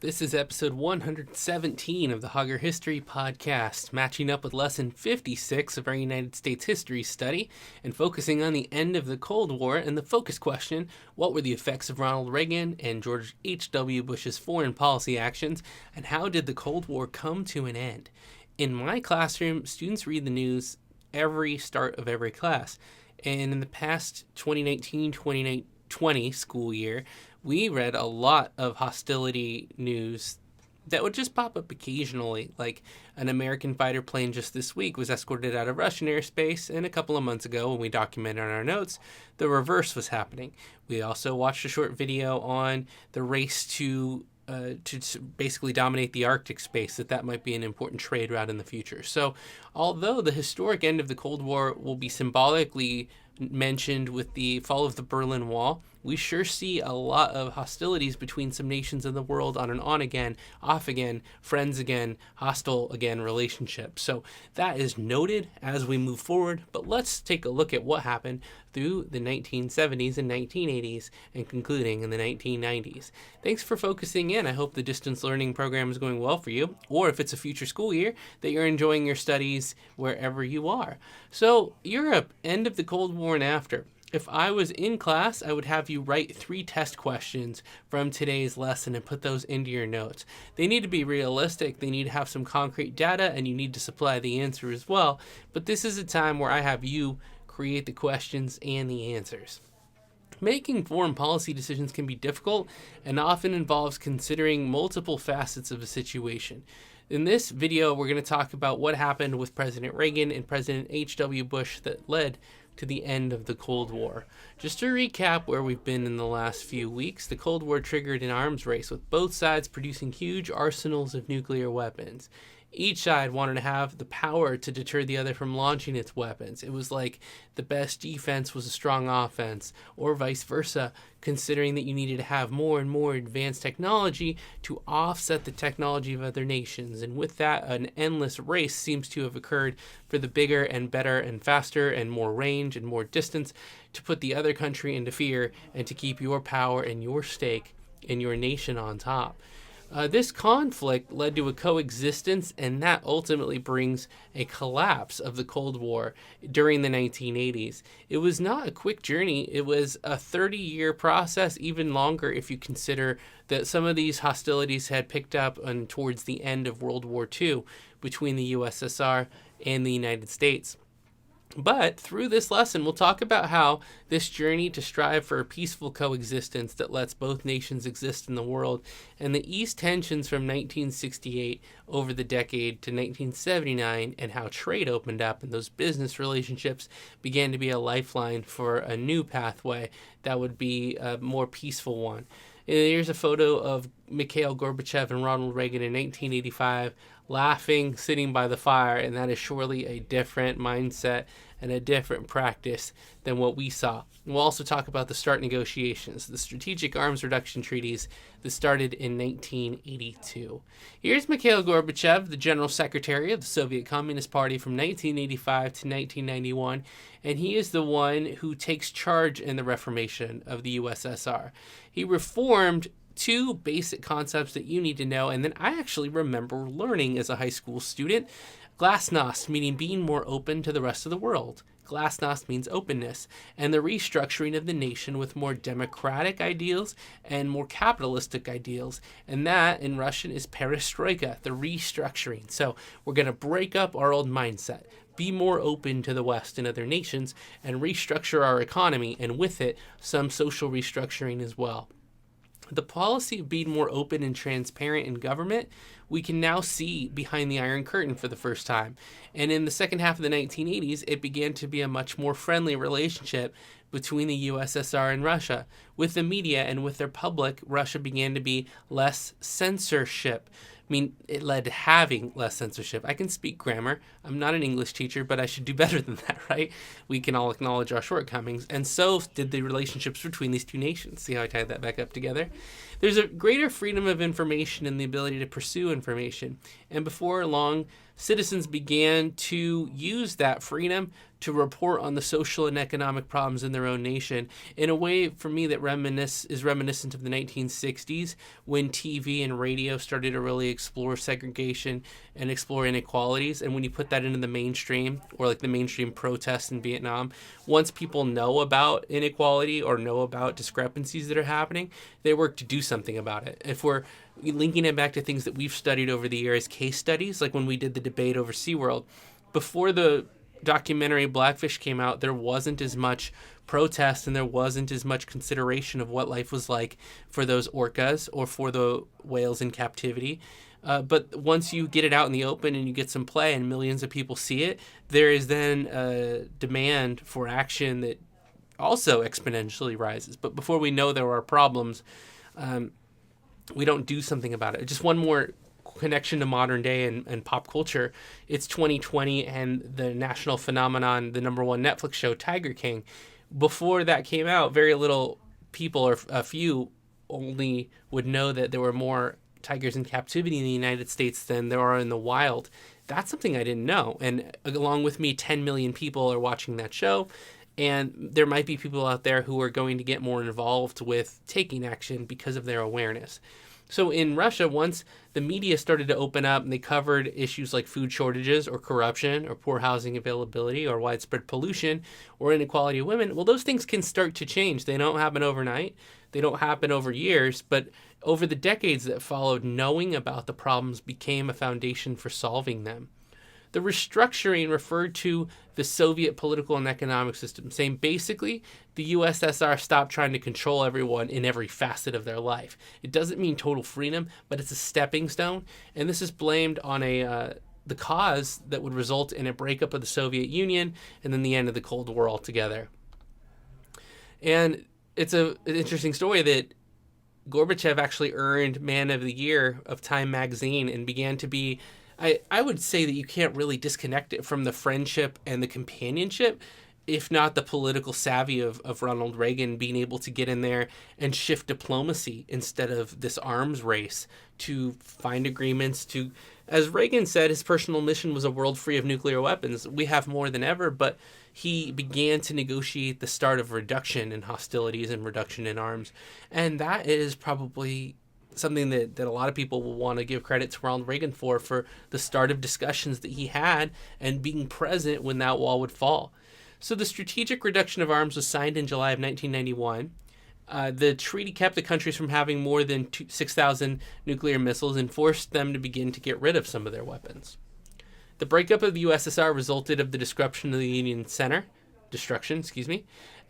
This is episode 117 of the Hauger History Podcast, matching up with lesson 56 of our United States history study and focusing on the end of the Cold War and the focus question, what were the effects of Ronald Reagan and George H.W. Bush's foreign policy actions, and how did the Cold War come to an end? In my classroom, students read the news every start of every class, and in the past 2019-2020 school year, we read a lot of hostility news that would just pop up occasionally, like an American fighter plane just this week was escorted out of Russian airspace, and a couple of months ago when we documented on our notes, the reverse was happening. We also watched a short video on the race to basically dominate the Arctic space, that might be an important trade route in the future. So although the historic end of the Cold War will be symbolically mentioned with the fall of the Berlin Wall, we sure see a lot of hostilities between some nations in the world on an on again, off again, friends again, hostile again relationship. So that is noted as we move forward, but let's take a look at what happened through the 1970s and 1980s and concluding in the 1990s. Thanks for focusing in. I hope the distance learning program is going well for you, or if it's a future school year, that you're enjoying your studies wherever you are. So Europe, end of the Cold War and after. If I was in class, I would have you write 3 test questions from today's lesson and put those into your notes. They need to be realistic, they need to have some concrete data, and you need to supply the answer as well. But this is a time where I have you create the questions and the answers. Making foreign policy decisions can be difficult and often involves considering multiple facets of a situation. In this video, we're going to talk about what happened with President Reagan and President H.W. Bush that led to the end of the Cold War. Just to recap where we've been in the last few weeks, the Cold War triggered an arms race with both sides producing huge arsenals of nuclear weapons. Each side wanted to have the power to deter the other from launching its weapons. It was like the best defense was a strong offense, or vice versa, considering that you needed to have more and more advanced technology to offset the technology of other nations. And with that, an endless race seems to have occurred for the bigger and better and faster and more range and more distance to put the other country into fear and to keep your power and your stake in your nation on top. This conflict led to a coexistence, and that ultimately brings a collapse of the Cold War during the 1980s. It was not a quick journey. It was a 30-year process, even longer if you consider that some of these hostilities had picked up towards the end of World War II between the USSR and the United States. But through this lesson, we'll talk about how this journey to strive for a peaceful coexistence that lets both nations exist in the world and the ease tensions from 1968 over the decade to 1979 and how trade opened up and those business relationships began to be a lifeline for a new pathway that would be a more peaceful one. Here's a photo of Mikhail Gorbachev and Ronald Reagan in 1985 laughing, sitting by the fire, and that is surely a different mindset and a different practice than what we saw. And we'll also talk about the START negotiations, the strategic arms reduction treaties that started in 1982. Here's Mikhail Gorbachev, the General Secretary of the Soviet Communist Party from 1985 to 1991, and he is the one who takes charge in the reformation of the USSR. He reformed 2 basic concepts that you need to know, and then I actually remember learning as a high school student. Glasnost, meaning being more open to the rest of the world. Glasnost means openness, and the restructuring of the nation with more democratic ideals and more capitalistic ideals. And that, in Russian, is Perestroika, the restructuring. So we're going to break up our old mindset, be more open to the West and other nations, and restructure our economy, and with it, some social restructuring as well. The policy of being more open and transparent in government, we can now see behind the Iron Curtain for the first time. And in the second half of the 1980s, it began to be a much more friendly relationship between the USSR and Russia. With the media and with their public, Russia began to be less censorship. I mean, it led to having less censorship. I can speak grammar. I'm not an English teacher, but I should do better than that, right? We can all acknowledge our shortcomings. And so did the relationships between these two nations. See how I tied that back up together? There's a greater freedom of information and the ability to pursue information. And before long, citizens began to use that freedom to report on the social and economic problems in their own nation in a way, for me, that is reminiscent of the 1960s, when TV and radio started to really explore segregation and explore inequalities. And when you put that into the mainstream, or like the mainstream protests in Vietnam, once people know about inequality or know about discrepancies that are happening, they work to do something about it. If we're linking it back to things that we've studied over the years, case studies, like when we did the debate over SeaWorld, before the documentary Blackfish came out, there wasn't as much protest and there wasn't as much consideration of what life was like for those orcas or for the whales in captivity. But once you get it out in the open and you get some play and millions of people see it, there is then a demand for action that also exponentially rises. But before we know there are problems, we don't do something about it. Just one more connection to modern day and pop culture. It's 2020 and the national phenomenon, the number one Netflix show, Tiger King. Before that came out, very little people, or a few only, would know that there were more tigers in captivity in the United States than there are in the wild. That's something I didn't know. And along with me, 10 million people are watching that show. And there might be people out there who are going to get more involved with taking action because of their awareness. So in Russia, once the media started to open up and they covered issues like food shortages or corruption or poor housing availability or widespread pollution or inequality of women, well, those things can start to change. They don't happen overnight. They don't happen over years. But over the decades that followed, knowing about the problems became a foundation for solving them. The restructuring referred to the Soviet political and economic system, saying basically the USSR stopped trying to control everyone in every facet of their life. It doesn't mean total freedom, but it's a stepping stone, and this is blamed on the cause that would result in a breakup of the Soviet Union and then the end of the Cold War altogether. And it's an interesting story that Gorbachev actually earned Man of the Year of Time magazine and began to be, I would say that you can't really disconnect it from the friendship and the companionship, if not the political savvy of Ronald Reagan being able to get in there and shift diplomacy instead of this arms race to find agreements to, as Reagan said, his personal mission was a world free of nuclear weapons. We have more than ever, but he began to negotiate the start of reduction in hostilities and reduction in arms. And that is probably something that a lot of people will want to give credit to Ronald Reagan for the start of discussions that he had and being present when that wall would fall. So the Strategic Reduction of Arms was signed in July of 1991. The treaty kept the countries from having more than 6,000 nuclear missiles and forced them to begin to get rid of some of their weapons. The breakup of the USSR resulted of the destruction of the Union Center,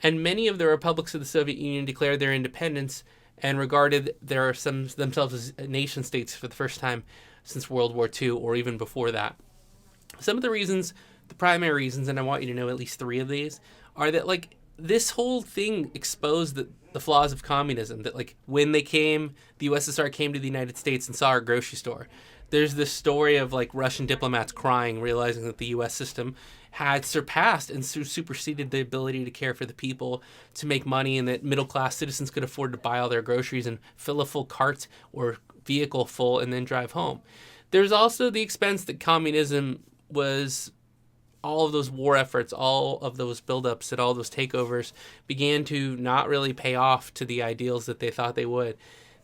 and many of the republics of the Soviet Union declared their independence and regarded themselves as nation states for the first time since World War II or even before that. Some of the reasons, the primary reasons, and I want you to know at least three of these, are that this whole thing exposed the flaws of communism. That when the USSR came to the United States and saw our grocery store, there's this story of Russian diplomats crying, realizing that the U.S. system had surpassed and superseded the ability to care for the people, to make money, and that middle-class citizens could afford to buy all their groceries and fill a full cart or vehicle full and then drive home. There's also the expense that communism was. All of those war efforts, all of those buildups and all those takeovers began to not really pay off to the ideals that they thought they would.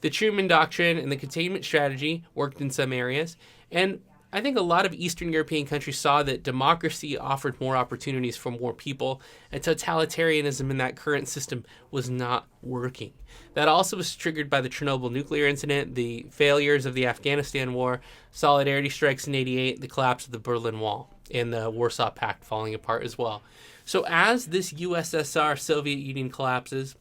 The Truman Doctrine and the containment strategy worked in some areas, and I think a lot of Eastern European countries saw that democracy offered more opportunities for more people, and totalitarianism in that current system was not working. That also was triggered by the Chernobyl nuclear incident, the failures of the Afghanistan war, solidarity strikes in '88, the collapse of the Berlin Wall, and the Warsaw Pact falling apart as well. So as this USSR Soviet Union collapses,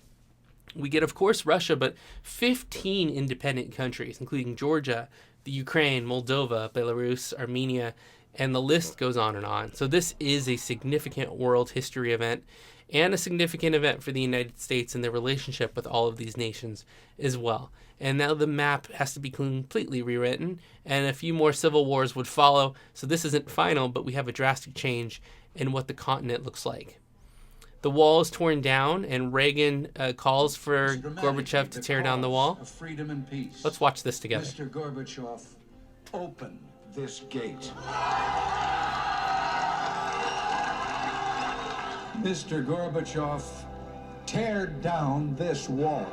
we get, of course, Russia, but 15 independent countries, including Georgia, the Ukraine, Moldova, Belarus, Armenia, and the list goes on and on. So this is a significant world history event and a significant event for the United States and their relationship with all of these nations as well. And now the map has to be completely rewritten, and a few more civil wars would follow. So this isn't final, but we have a drastic change in what the continent looks like. The wall is torn down, and Reagan calls for Gorbachev to tear down the wall. Of freedom and peace. Let's watch this together. Mr. Gorbachev, open this gate. Mr. Gorbachev, tear down this wall.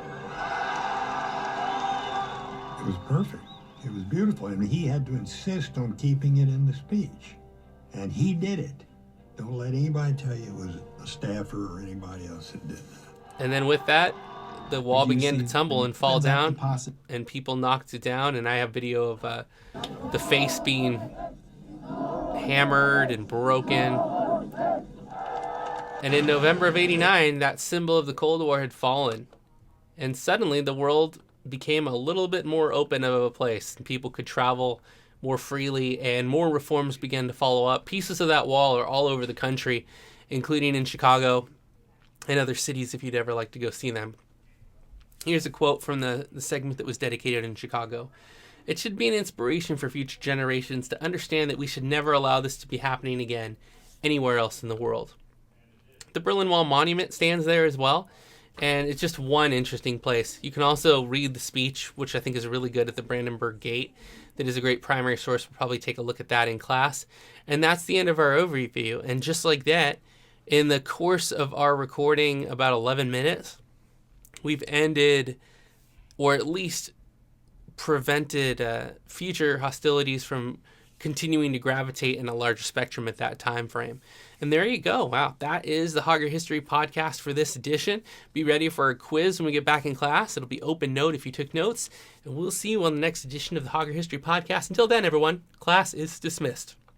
It was perfect. It was beautiful. I mean, he had to insist on keeping it in the speech. And he did it. Don't let anybody tell you it was a staffer or anybody else that did that. And then with that, the wall began to tumble and fall down, and people knocked it down. And I have video of the face being hammered and broken. And in November of '89, that symbol of the Cold War had fallen. And suddenly the world became a little bit more open of a place. People could travel more freely, and more reforms began to follow up. Pieces of that wall are all over the country, including in Chicago and other cities if you'd ever like to go see them. Here's a quote from the segment that was dedicated in Chicago. "It should be an inspiration for future generations to understand that we should never allow this to be happening again anywhere else in the world." The Berlin Wall Monument stands there as well, and it's just one interesting place. You can also read the speech, which I think is really good, at the Brandenburg Gate. That is a great primary source. We'll probably take a look at that in class. And that's the end of our overview. And just like that, in the course of our recording, about 11 minutes, we've ended, or at least prevented future hostilities from continuing to gravitate in a larger spectrum at that time frame. And there you go. Wow, that is the Hauger History Podcast for this edition. Be ready for a quiz when we get back in class. It'll be open note if you took notes. And we'll see you on the next edition of the Hauger History Podcast. Until then, everyone, class is dismissed.